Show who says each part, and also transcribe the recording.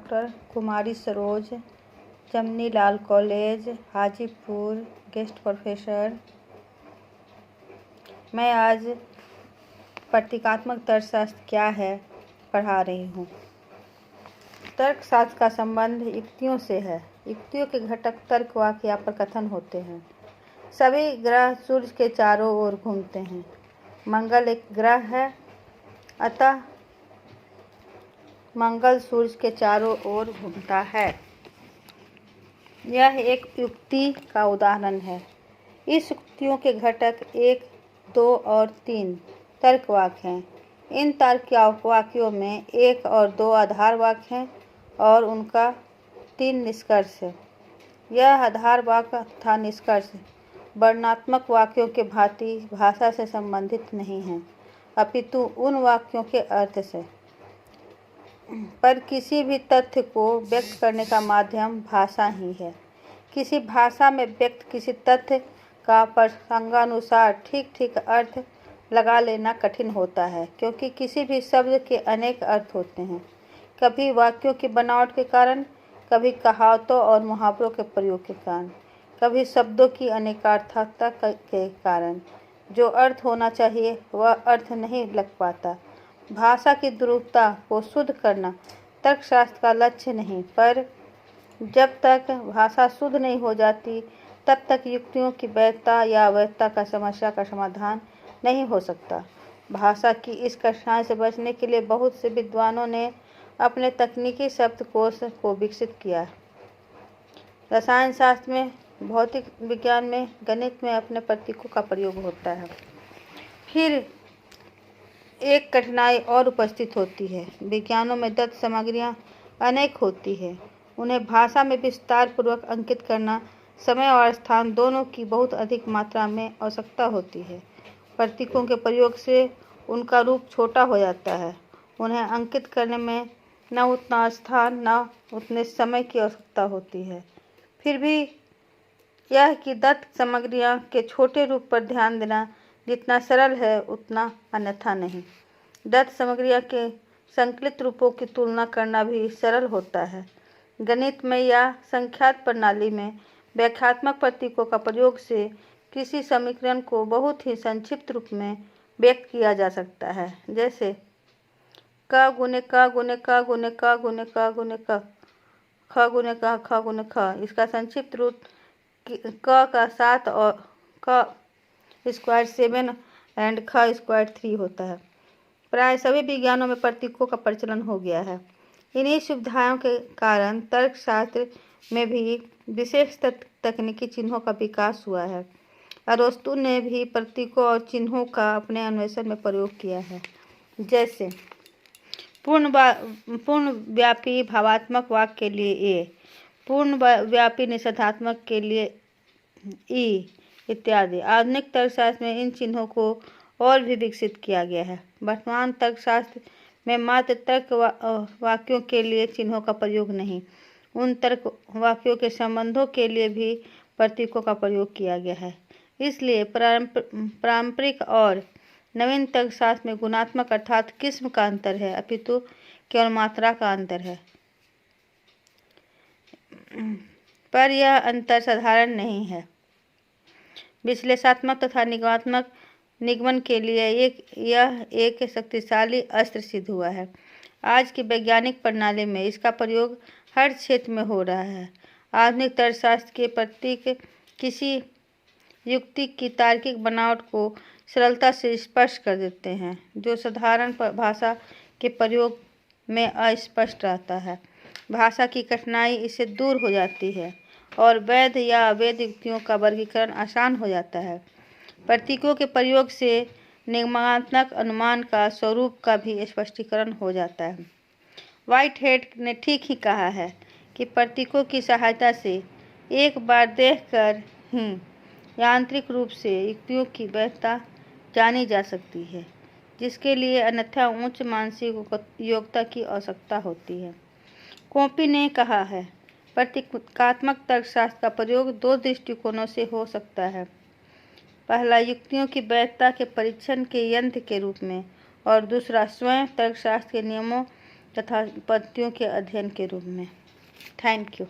Speaker 1: Doctor कुमारी सरोज, जमनी लाल college, Hajipur, guest professor. मैं आज प्रतीकात्मक तर्कशास्त्र क्या है पढ़ा रही हूँ। तर्कशास्त्र का संबंध युक्तियों से है। युक्तियों के घटक तर्क, वाक्य या प्रकथन होते हैं। सभी ग्रह सूर्य के चारों ओर घूमते हैं। मंगल एक ग्रह है, अतः मंगल सूर्य के चारों ओर घूमता है। यह एक युक्ति का उदाहरण है। इस युक्तियों के घटक 1, 2 और 3 तर्क वाक्य हैं। इन तर्क वाक्यों में 1 और 2 आधार वाक्य हैं और उनका 3 निष्कर्ष है। यह आधार वाक्य तथा निष्कर्ष वर्णनात्मक वाक्यों के भांति भाषा से संबंधित नहीं हैं, अपितु उन वाक्यों के अर्थ से। पर किसी भी तथ्य को व्यक्त करने का माध्यम भाषा ही है। किसी भाषा में व्यक्त किसी तथ्य का प्रसंगानुसार ठीक अर्थ लगा लेना कठिन होता है, क्योंकि किसी भी शब्द के अनेक अर्थ होते हैं। कभी वाक्यों की बनावट के कारण, कभी कहावतों और मुहावरों के प्रयोग के कारण, कभी शब्दों की अनेकार्थकता के कारण। जो अर्थ होना चाहिए वह अर्थ नहीं लग पाता। भाषा की द्रुतता को शुद्ध करना तर्कशास्त्र का लक्ष्य नहीं, पर जब तक भाषा शुद्ध नहीं हो जाती तब तक युक्तियों की वैधता या अवैधता का समस्या का समाधान नहीं हो सकता। भाषा की इस कठिनाई से बचने के लिए बहुत से विद्वानों ने अपने तकनीकी शब्दकोश को विकसित किया। रसायन शास्त्र में, भौतिक विज्ञान में, गणित में अपने प्रतीकों का प्रयोग होता है। फिर एक कठिनाई और उपस्थित होती है। विज्ञानों में दत्त सामग्रियाँ अनेक होती है। उन्हें भाषा में विस्तार पूर्वक अंकित करना समय और स्थान दोनों की बहुत अधिक मात्रा में आवश्यकता होती है। प्रतीकों के प्रयोग से उनका रूप छोटा हो जाता है। उन्हें अंकित करने में न उतना स्थान न उतने समय की आवश्यकता होती है। फिर भी यह कि दत्त सामग्रियाँ के छोटे रूप पर ध्यान देना जितना सरल है उतना अन्यथा नहीं। दत्त सामग्रियाँ के संकलित रूपों की तुलना करना भी सरल होता है। गणित में या संख्यात प्रणाली में व्याख्यात्मक प्रतीकों का प्रयोग से किसी समीकरण को बहुत ही संक्षिप्त रूप में व्यक्त किया जा सकता है, जैसे क गुने क गुने क गुने क गुने क गुने क, ख गुने क ख गुने ख। इसका संक्षिप्त रूप क का 7 और क स्क्वायर 7 एंड ख स्क्वायर 3 होता है। प्राय सभी विज्ञानों में प्रतीकों का प्रचलन हो गया है। इन्हीं सुविधाओं के कारण तर्कशास्त्र में भी विशेष तकनीकी चिन्हों का विकास हुआ है। अरस्तु ने भी प्रतीकों और चिन्हों का अपने अन्वेषण में प्रयोग किया है, जैसे पूर्णव्यापी भावात्मक वाक्य के लिए ए, पूर्णव्यापी निषेधात्मक के लिए ई इत्यादि। आधुनिक तर्कशास्त्र में इन चिन्हों को और भी विकसित किया गया है। वर्तमान तर्कशास्त्र में मात्र तर्क वाक्यों के लिए चिन्हों का प्रयोग नहीं, उन तर्क वाक्यों के संबंधों के लिए भी प्रतीकों का प्रयोग किया गया है। इसलिए पारंपरिक और नवीन तर्कशास्त्र में गुणात्मक अर्थात किस्म का अंतर है, अपितु केवल मात्रा का अंतर है। पर यह अंतर साधारण नहीं है। विश्लेषणात्मक तथा निगमन के लिए यह एक शक्तिशाली अस्त्र सिद्ध हुआ है। आज की वैज्ञानिक प्रणाली में इसका प्रयोग हर क्षेत्र में हो रहा है। आधुनिक तर्कशास्त्र के प्रतीक किसी युक्ति की तार्किक बनावट को सरलता से स्पष्ट कर देते हैं, जो साधारण भाषा के प्रयोग में अस्पष्ट रहता है। भाषा की कठिनाई इससे दूर हो जाती है और वैध या अवैध युक्तियों का वर्गीकरण आसान हो जाता है। प्रतीकों के प्रयोग से निगमनात्मक अनुमान का स्वरूप का भी स्पष्टीकरण हो जाता है। व्हाइटहेड ने ठीक ही कहा है कि प्रतीकों की सहायता से एक बार देखकर ही यांत्रिक रूप से युक्तियों की वैधता जानी जा सकती है, जिसके लिए अन्यथा उच्च मानसिक योग्यता की आवश्यकता होती है। कॉपी ने कहा है, प्रतीकात्मक तर्कशास्त्र का प्रयोग 2 दृष्टिकोणों से हो सकता है। पहला युक्तियों की वैधता के परीक्षण के यंत्र के रूप में, और दूसरा स्वयं तर्कशास्त्र के नियमों तथा पद्धतियों के अध्ययन के रूप में। Thank you.